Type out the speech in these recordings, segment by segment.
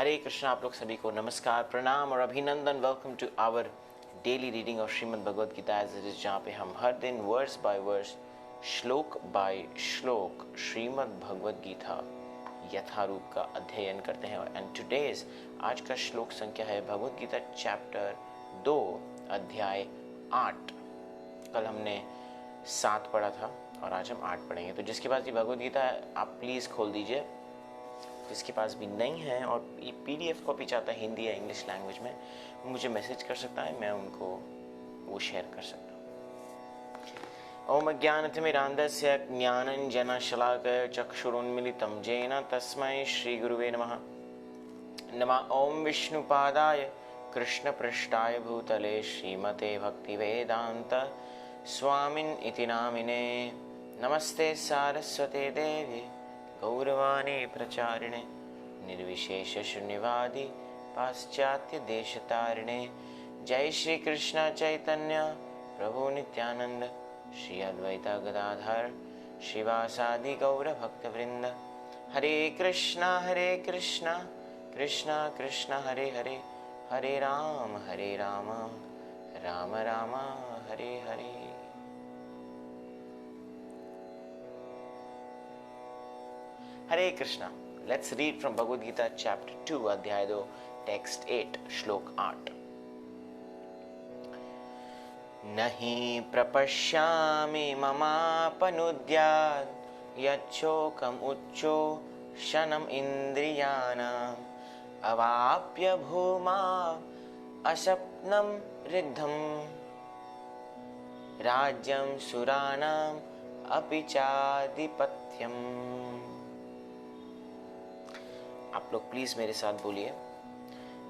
हरे कृष्णा। आप लोग सभी को नमस्कार, प्रणाम और अभिनंदन। Welcome to our daily reading of Shrimad Bhagavad Gita as it is, जहाँ पे हम हर दिन verse by verse, shloka by shloka Shrimad Bhagavad Gita यथारूप का अध्ययन करते हैं। एंड टुडेज आज का श्लोक संख्या है भगवद गीता चैप्टर 2 अध्याय 8। कल हमने 7 पढ़ा था और आज हम 8 पढ़ेंगे। तो जिसके पास ये भगवद गीता है आप प्लीज़ खोल दीजिए, जिसके पास भी नहीं है और ये PDF कॉपी चाहता है हिंदी या इंग्लिश लैंग्वेज में, मुझे मैसेज कर सकता है, मैं उनको वो शेयर कर सकता हूँ। ओम अज्ञानतिमिरान्धस्य ज्ञानञ्जनशलाकया चक्षुरुन्मीलितं येन तस्मै श्रीगुरुवे नमः। नमः ओम विष्णुपादाय कृष्णपृष्ठाय भूतले श्रीमते भक्तिवेदान्त स्वामिन् इति नामिने। नमस्ते सारस्वते देवी गौरवाणी प्रचारिणे निर्विशेष शून्यवादी पाश्चात्य देशतारिणे। जय श्री कृष्ण चैतन्य प्रभु नित्यानंद श्री अद्वैता गदाधर शिवासादि गौर भक्तवृंद। Hare Krishna Krishna Krishna Hare Hare, Hare Rama Rama Rama Hare Hare. Hare Krishna. Let's read from Bhagavad Gita chapter 2 अध्याय 2 टेक्स्ट 8 श्लोक 8। नहि प्रपश्यामि ममापनुद्यात् यच्छोकम् उच्छोषणम् इन्द्रियाणाम् अवाप्य भूमा असप्नं रिद्धम् राज्यं सुराणाम् अपि चाधिपत्यम्। आप लोग प्लीज मेरे साथ बोलिए।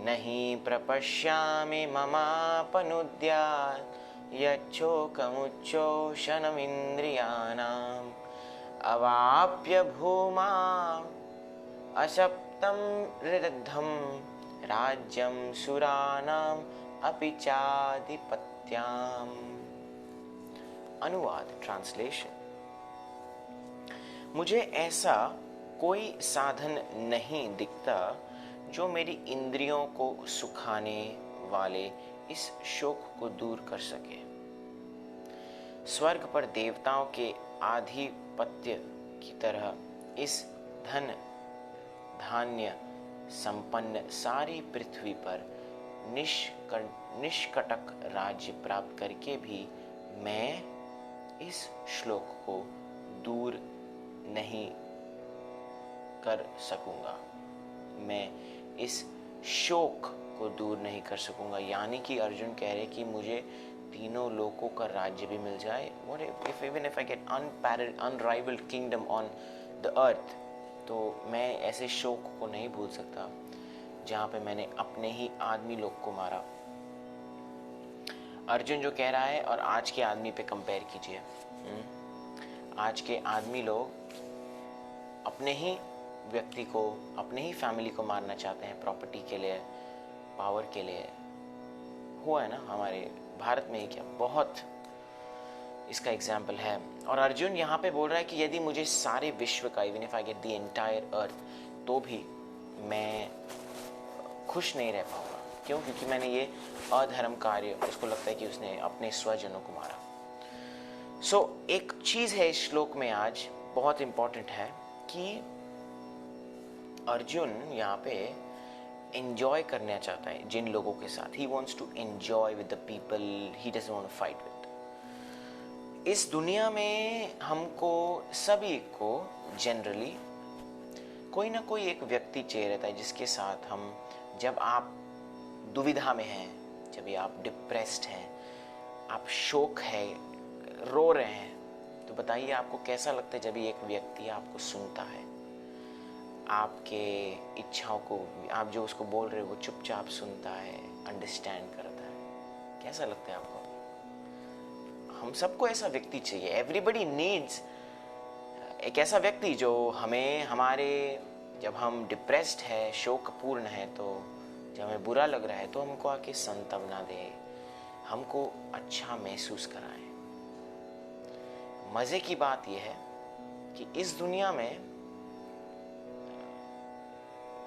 नहीं प्रपश्यामि ममापनुद्यात् यच्छोकमुच्छोषणमिन्द्रियाणाम् अवाप्य भूमा असप्तं रिद्धम् राज्यं सुराणाम् अपि चाधिपत्यम्। अनुवाद, ट्रांसलेशन। मुझे ऐसा कोई साधन नहीं दिखता जो मेरी इंद्रियों को सुखाने वाले इस शोक को दूर कर सके। स्वर्ग पर देवताओं के आधिपत्य की तरह इस धन धान्य संपन्न सारी पृथ्वी पर निष्कटक राज्य प्राप्त करके भी मैं इस श्लोक को दूर नहीं कर सकूंगा, मैं इस शोक को दूर नहीं कर सकूंगा। यानी कि अर्जुन कह रहे कि मुझे तीनों लोकों का राज्य भी मिल जाए, what if even if I get unrivaled kingdom on the earth, तो मैं ऐसे शोक को नहीं भूल सकता जहाँ पे मैंने अपने ही आदमी लोग को मारा। अर्जुन जो कह रहा है और आज के आदमी पे कंपेयर कीजिए। आज के आदमी लोग अपने ही व्यक्ति को, अपने ही फैमिली को मारना चाहते हैं प्रॉपर्टी के लिए, पावर के लिए। हुआ है ना हमारे भारत में ही, क्या बहुत इसका एग्जाम्पल है। और अर्जुन यहाँ पे बोल रहा है कि यदि मुझे सारे विश्व का, even if I get the entire earth, तो भी मैं खुश नहीं रह पाऊंगा। क्यों? क्योंकि मैंने ये अधर्म कार्य, उसको लगता है कि उसने अपने स्वजनों को मारा। एक चीज है इस श्लोक में आज बहुत इंपॉर्टेंट है कि अर्जुन यहाँ पे एंजॉय करना चाहता है जिन लोगों के साथ। He wants to enjoy with the people he doesn't want to fight with. इस दुनिया में हमको सभी को जनरली कोई ना कोई एक व्यक्ति चाहिए रहता है जिसके साथ हम, जब आप दुविधा में हैं, जब आप डिप्रेस्ड हैं, आप शोक है, रो रहे हैं, तो बताइए आपको कैसा लगता है जब एक व्यक्ति आपको सुनता है, आपके इच्छाओं को, आप जो उसको बोल रहे हो वो चुपचाप सुनता है, अंडरस्टैंड करता है। कैसा लगता है आपको? हम सबको ऐसा व्यक्ति चाहिए। एवरीबडी नीड्स एक ऐसा व्यक्ति जो हमें जब हम डिप्रेस्ड है, शोकपूर्ण है, तो जब हमें बुरा लग रहा है तो हमको आके सांत्वना दे, हमको अच्छा महसूस कराए। मजे की बात यह है कि इस दुनिया में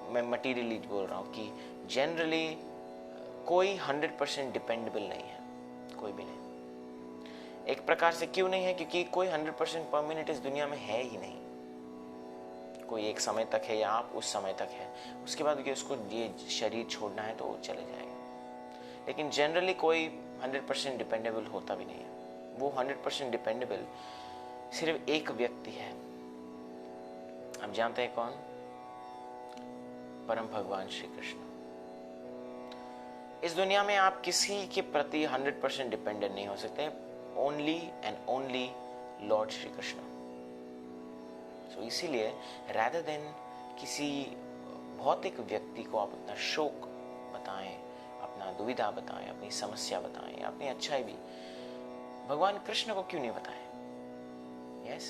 मैं मटीरियली बोल रहा हूँ कि जनरली कोई 100% डिपेंडेबल नहीं है, कोई भी नहीं। एक प्रकार से क्यों नहीं है? क्योंकि कोई 100% परमानेंट इस दुनिया में है ही नहीं। कोई एक समय तक है या आप उस समय तक है, उसके बाद उसको ये शरीर छोड़ना है तो वो चले जाएगा। लेकिन जनरली कोई 100% डिपेंडेबल होता भी नहीं है। वो 100% डिपेंडेबल सिर्फ एक व्यक्ति है। आप जानते हैं कौन? परम भगवान श्री कृष्ण। इस दुनिया में आप किसी के प्रति 100% डिपेंडेंट नहीं हो सकते। Only and only lord Shri Krishna. So इसीलिए rather देन किसी भौतिक व्यक्ति को आप अपना शोक बताएं, अपना दुविधा बताएं, अपनी समस्या बताएं, अपनी अच्छाई भी, भगवान कृष्ण को क्यों नहीं बताएं? यस,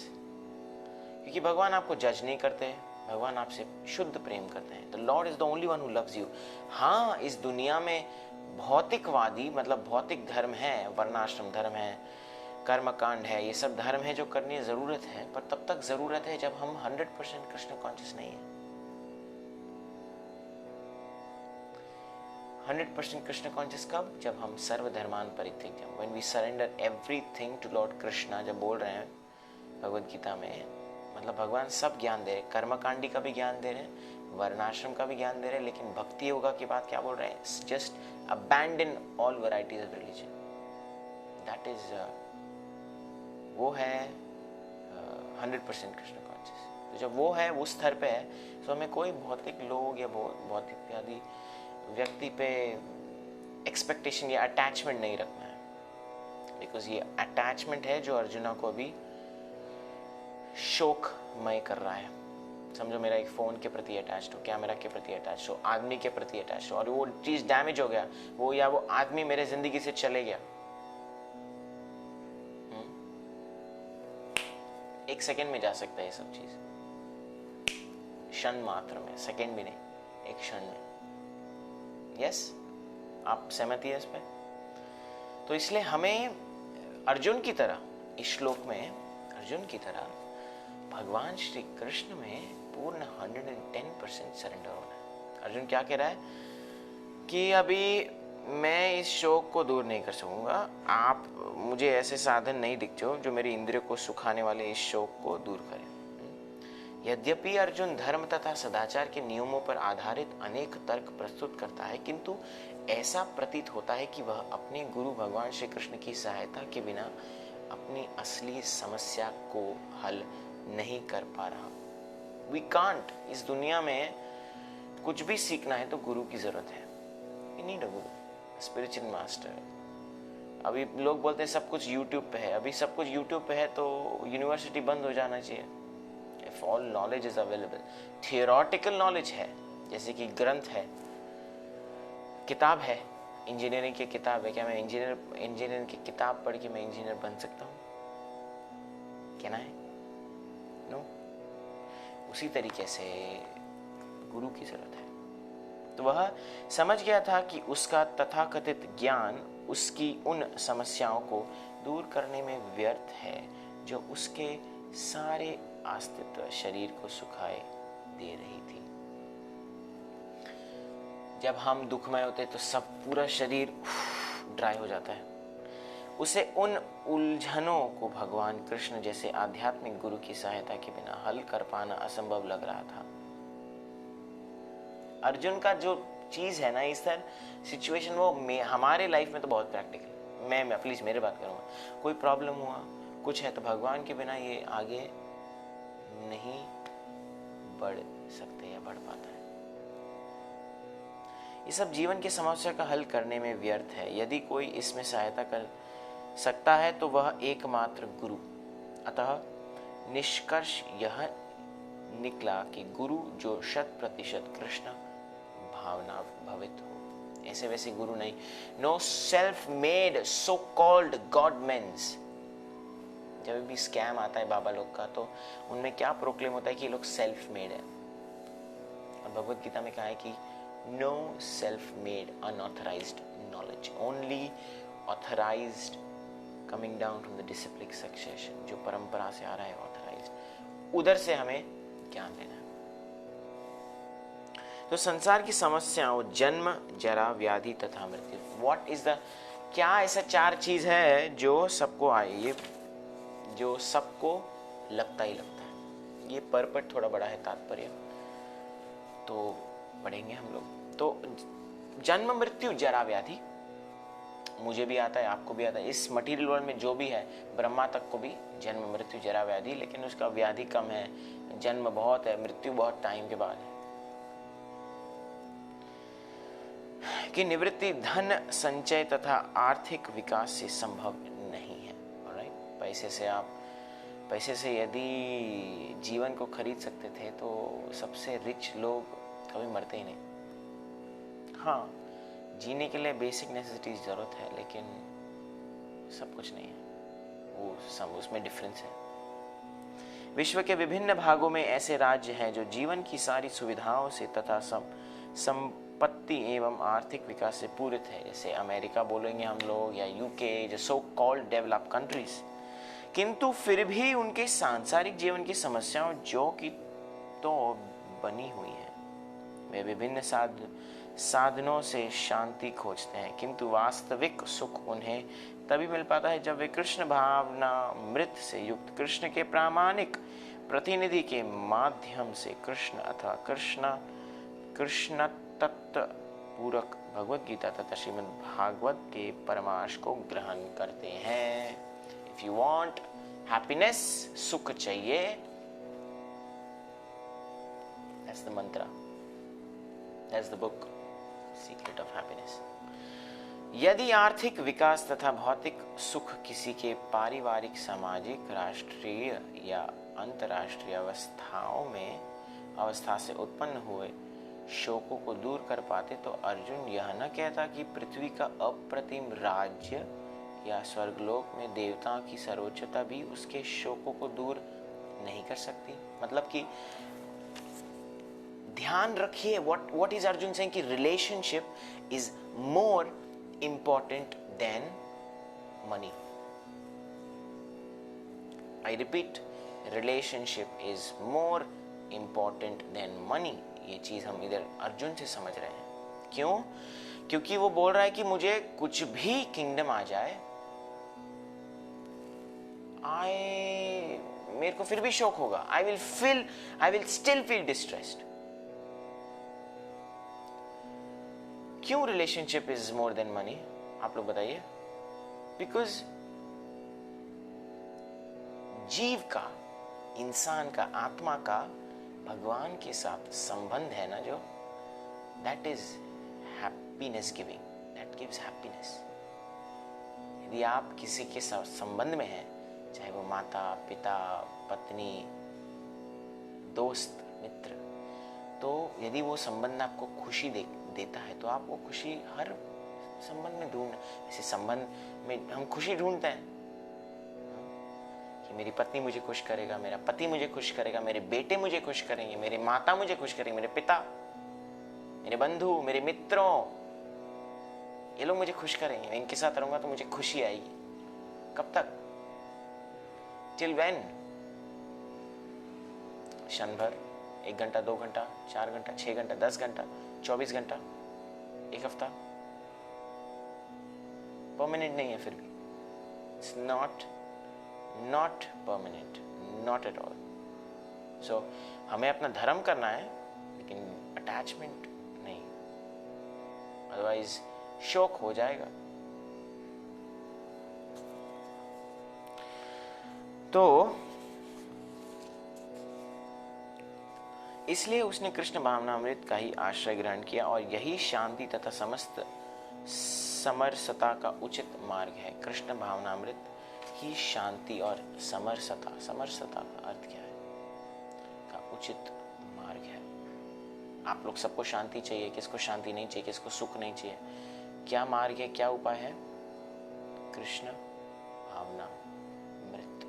क्योंकि भगवान आपको जज नहीं करते, भगवान आपसे शुद्ध प्रेम करते हैं। The Lord is the only one who loves you. हाँ, इस दुनिया में भौतिकवादी मतलब भौतिक धर्म है, वर्णाश्रम धर्म है, कर्मकांड है, ये सब धर्म है जो करने की जरूरत है, पर तब तक जरूरत है जब हम 100% कृष्ण कॉन्शियस नहीं है। 100% कृष्ण कॉन्शियस कब? जब हम सर्वधर्मान परित्यज्य, when we surrender everything to lord Krishna. जब बोल रहे हैं भगवद गीता में, मतलब भगवान सब ज्ञान दे रहे, कर्मकांडी का भी ज्ञान दे रहे हैं, वर्णाश्रम का भी ज्ञान दे रहे हैं, लेकिन भक्ति योगा की बात क्या बोल रहे हैं? Just abandon all varieties of religion. That is वो है 100% कृष्ण कॉन्शियस। तो जब वो है, उस स्तर पे है, तो हमें कोई भौतिक लोग या भौतिक आदि व्यक्ति पे एक्सपेक्टेशन या अटैचमेंट नहीं रखना है। बिकॉज ये अटैचमेंट है जो अर्जुना को अभी शोकमय कर रहा है। समझो मेरा एक फ़ोन के प्रति अटैच हो, कैमरा के प्रति अटैच हो, आदमी के प्रति अटैच हो, और वो चीज़ डैमेज हो गया, वो या वो आदमी मेरे ज़िंदगी से चले गया, एक सेकंड में जा सकता है ये सब चीज़, क्षण मात्र में, सेकंड भी नहीं, एक क्षण में। यस, आप सहमति है इस पर? तो इसलिए हमें अर्जुन की तरह, इस श्लोक में अर्जुन की तरह भगवान श्री कृष्ण में पूर्ण 110% सरेंडर होना है। अर्जुन क्या कह रहा है कि अभी मैं इस शोक को दूर नहीं कर सकूंगा, आप मुझे ऐसे साधन नहीं दिखते जो मेरी इंद्रियों को सुखाने वाले इस शोक को दूर करें। यद्यपि अर्जुन धर्म तथा सदाचार के नियमों पर आधारित अनेक तर्क प्रस्तुत करता है, किंतु ऐसा प्रतीत होता है कि वह अपने गुरु भगवान श्री कृष्ण की सहायता के बिना अपनी असली समस्या को हल नहीं कर पा रहा। वी कांट, इस दुनिया में कुछ भी सीखना है तो गुरु की जरूरत है। We need a Guru, spiritual master. अभी लोग बोलते हैं सब कुछ यूट्यूब पे है, अभी सब कुछ यूट्यूब पे है तो यूनिवर्सिटी बंद हो जाना चाहिए। If all knowledge is available, theoretical knowledge है, जैसे कि ग्रंथ है, किताब है, इंजीनियरिंग की किताब है, क्या मैं इंजीनियरिंग की किताब पढ़ के मैं इंजीनियर बन सकता हूँ? कहना है नो। उसी तरीके से गुरु की जरूरत है। तो वह समझ गया था कि उसका तथाकथित ज्ञान उसकी उन समस्याओं को दूर करने में व्यर्थ है जो उसके सारे अस्तित्व शरीर को सुखाए दे रही थी। जब हम दुखमय होते तो सब पूरा शरीर ड्राई हो जाता है। उसे उन उलझनों को भगवान कृष्ण जैसे आध्यात्मिक गुरु की सहायता के बिना हल कर पाना असंभव लग रहा था। अर्जुन का जो चीज है ना, इस तरह सिचुएशन, वो हमारे लाइफ में तो बहुत प्रैक्टिकल। मैं प्लीज मेरे बात करूंगा, कोई प्रॉब्लम हुआ कुछ है तो भगवान के बिना ये आगे नहीं बढ़ सकते या बढ़ पाता है। ये सब जीवन की समस्या का हल करने में व्यर्थ है। यदि कोई इसमें सहायता कर सकता है तो वह एकमात्र गुरु। अतः निष्कर्ष यह निकला कि गुरु जो 100% कृष्ण भावना भवित हो, ऐसे वैसे गुरु नहीं। No self made so called god mens. जब भी स्कैम आता है बाबा लोग का तो उनमें क्या प्रोक्लेम होता है कि ये लोग सेल्फ मेड है। और भगवद गीता में कहा है कि no self made unauthorised knowledge, only authorised coming down from the disciplic succession, जो परंपरा से आ रहा है ऑथराइज्ड, उधर से हमें ज्ञान लेना है। तो तो संसार की समस्याओं जन्म, जरा, व्याधि तथा मृत्यु। व्हाट इज द, क्या ऐसा 4 चीज है जो सबको आए, ये जो सबको लगता ही लगता है। ये परपट थोड़ा बड़ा है तात्पर्य, तो पढ़ेंगे हम लोग। तो जन्म, मृत्यु, जरा, व्याधि, मुझे भी आता है, आपको भी आता है, इस मटेरियल वर्ल्ड में जो भी है, ब्रह्मा तक को भी जन्म, मृत्यु, जरा, व्याधि, लेकिन उसका व्याधि कम है, जन्म बहुत है, मृत्यु बहुत टाइम के बाद है। कि निवृत्ति धन संचय तथा आर्थिक विकास से संभव नहीं है। ऑलराइट, पैसे से यदि जीवन को खरीद सकते थे तो सबसे रिच लोग कभी मरते ही नहीं। हाँ, जीने के लिए बेसिक नेसेसिटीज जरूरत है, लेकिन सब कुछ नहीं है, वो सब उसमें डिफरेंस है। विश्व के विभिन्न भागों में ऐसे राज्य हैं जो जीवन की सारी सुविधाओं से तथा संपत्ति एवं आर्थिक विकास से पूरित है, जैसे अमेरिका बोलेंगे हम लोग, या यूके, जो सो कॉल्ड डेवलप्ड कंट्रीज। किंतु फिर भी उनके सांसारिक जीवन की समस्याओं जो कि तो बनी हुई है, वे विभिन्न साधनों से शांति खोजते हैं, किंतु वास्तविक सुख उन्हें तभी मिल पाता है जब वे कृष्ण भावना मृत से युक्त कृष्ण के प्रामाणिक प्रतिनिधि के माध्यम से कृष्ण अथवा कृष्ण तत्व पूरक भगवत गीता तथा श्रीमद् भागवत के परमार्श को ग्रहण करते हैं। इफ यू वांट हैप्पीनेस, सुख चाहिए, दैट्स द मंत्र, that's the book, secret of happiness. यदि आर्थिक विकास तथा भौतिक सुख किसी के पारिवारिक, सामाजिक, राष्ट्रीय या अंतर्राष्ट्रीय अवस्था से उत्पन्न हुए शोकों को दूर कर पाते तो अर्जुन यह न कहता कि पृथ्वी का अप्रतिम राज्य या स्वर्गलोक में देवताओं की सर्वोच्चता भी उसके शोकों को दूर नहीं कर सकती। मतलब कि ध्यान रखिए, व्हाट इज अर्जुन सेइंग कि relationship is more important than money. I repeat, relationship is more important than money. ये चीज हम इधर अर्जुन से समझ रहे हैं। क्यों? क्योंकि वो बोल रहा है कि मुझे कुछ भी किंगडम आ जाए, मेरे को फिर भी शौक होगा, I will still feel distressed. क्यों relationship is more than money? आप लोग बताइए। बिकॉज जीव का, इंसान का, आत्मा का भगवान के साथ संबंध है ना, जो that is happiness giving, that gives happiness. यदि आप किसी के साथ संबंध में हैं, चाहे वो माता, पिता, पत्नी, दोस्त, मित्र, तो यदि वो संबंध आपको खुशी देता है तो आप वो खुशी हर संबंध में ढूंढ, ऐसे संबंध में हम खुशी ढूंढते हैं कि मेरी पत्नी मुझे खुश करेगा, मेरा पति मुझे खुश करेगा, मेरे बेटे मुझे खुश करेंगे, मेरे माता मुझे खुश करेंगे, मेरे पिता, मेरे बंधु, मेरे मित्रों, ये लोग मुझे खुश करेंगे, मैं इनके साथ रहूंगा तो मुझे खुशी आएगी। कब तक? Till when? क्षण भर, 1 घंटा, 2 घंटा, 4 घंटा, 6 घंटा, 10 घंटा, 24 घंटा, 1 हफ्ता, परमानेंट नहीं है। फिर भी it's not permanent, not at all. So हमें अपना धर्म करना है, लेकिन अटैचमेंट नहीं, अदरवाइज शौक हो जाएगा। तो इसलिए उसने कृष्ण भावनामृत का ही आश्रय ग्रहण किया, और यही शांति तथा समस्त समरसता का उचित मार्ग है। कृष्ण भावनामृत ही शांति और समरसता का अर्थ क्या है? का उचित मार्ग है। आप लोग सबको शांति चाहिए, किसको शांति नहीं चाहिए, किसको सुख नहीं चाहिए? क्या मार्ग है, क्या उपाय है? कृष्ण भावनामृत,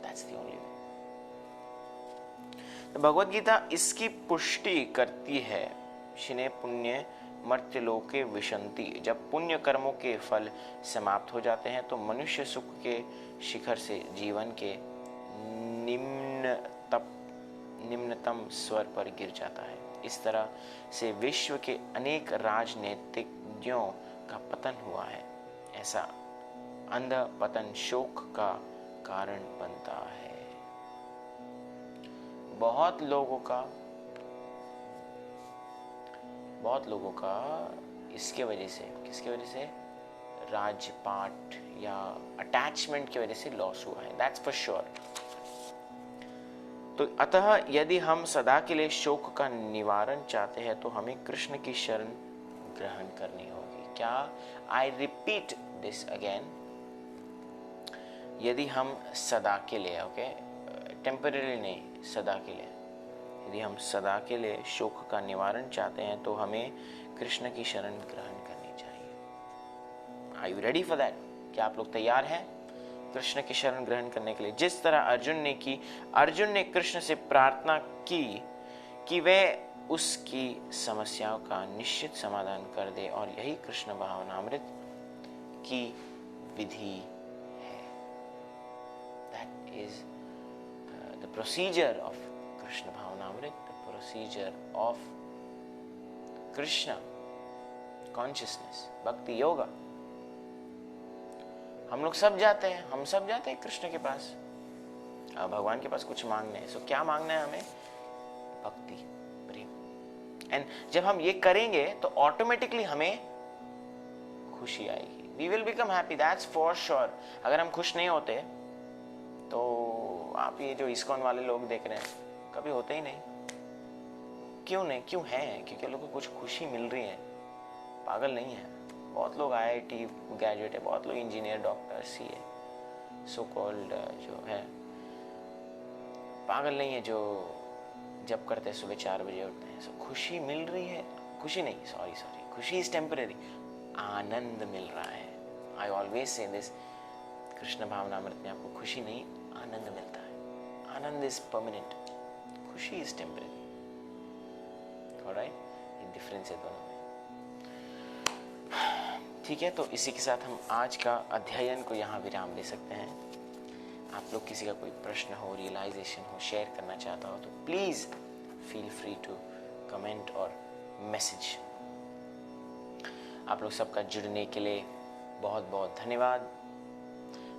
that's the only way. Bhagavad Gita इसकी पुष्टि करती है। शिने पुण्य मर्त्यलोके विशंति, जब पुण्य कर्मों के फल समाप्त हो जाते हैं तो मनुष्य सुख के शिखर से जीवन के निम्नतम स्वर पर गिर जाता है। इस तरह से विश्व के अनेक राजनीतिज्ञों का पतन हुआ है। ऐसा अंध पतन शोक का कारण बनता है। बहुत लोगों का इसके वजह से, किसके वजह से, राजपाट या अटैचमेंट की वजह से लॉस हुआ है। That's for sure. तो अतः यदि हम सदा के लिए शोक का निवारण चाहते हैं तो हमें कृष्ण की शरण ग्रहण करनी होगी। क्या? I repeat this again. यदि हम सदा के लिए, ओके, टेम्पररी नहीं, सदा के लिए, यदि हम सदा के लिए शोक का निवारण चाहते हैं तो हमें कृष्ण की शरण ग्रहण करनी चाहिए। Are you ready for that? क्या आप लोग तैयार हैं कृष्ण की शरण ग्रहण करने के लिए? जिस तरह अर्जुन ने कृष्ण से प्रार्थना की कि वह उसकी समस्याओं का निश्चित समाधान कर दे, और यही कृष्ण भावनामृत की विधि है। That is the procedure of Krishna भावनामृत, the procedure of Krishna consciousness, bhakti yoga. हम सब जाते हैं कृष्ण के पास, भगवान के पास कुछ मांगने हैं। सो क्या मांगना है हमें? भक्ति, प्रेम। एंड जब हम ये करेंगे तो ऑटोमेटिकली हमें खुशी आएगी। We will become happy, that's for sure. अगर हम खुश नहीं होते तो आप ये जो इस्कॉन वाले लोग देख रहे हैं, कभी होते ही नहीं। क्यों नहीं? क्यों है? क्योंकि लोगों को कुछ खुशी मिल रही है। पागल नहीं है। बहुत लोग IIT ग्रेजुएट है, बहुत लोग engineer, doctor, CA, so called जो है, पागल नहीं है जो जब करते हैं सुबह 4 बजे उठते हैं। सो खुशी मिल रही है, खुशी नहीं, सॉरी, खुशी इज टेम्पररी, आनंद मिल रहा है। I always say this, Krishna भावनामृत में आपको खुशी नहीं, आनंद मिलता है। Anand is permanent, khushi is temporary. Alright, ये डिफरेंस है दोनों में। ठीक है, तो इसी के साथ हम आज का अध्ययन को यहाँ विराम दे सकते हैं। आप लोग किसी का कोई प्रश्न हो, रियलाइजेशन हो, शेयर करना चाहता हो तो please feel free to comment और मैसेज। आप लोग सबका जुड़ने के लिए बहुत बहुत धन्यवाद।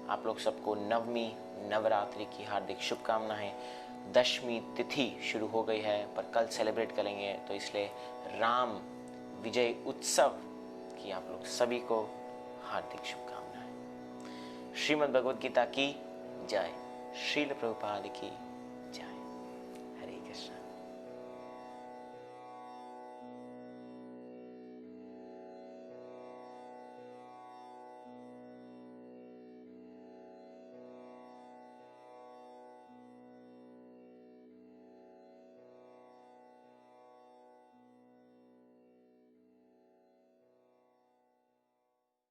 आप लोग सबको नवमी नवरात्रि की हार्दिक शुभकामनाएं। 10वीं तिथि शुरू हो गई है पर कल सेलिब्रेट करेंगे, तो इसलिए राम विजय उत्सव की आप लोग सभी को हार्दिक शुभकामनाएं। श्रीमद् भगवद गीता की जय। श्रील प्रभुपाद की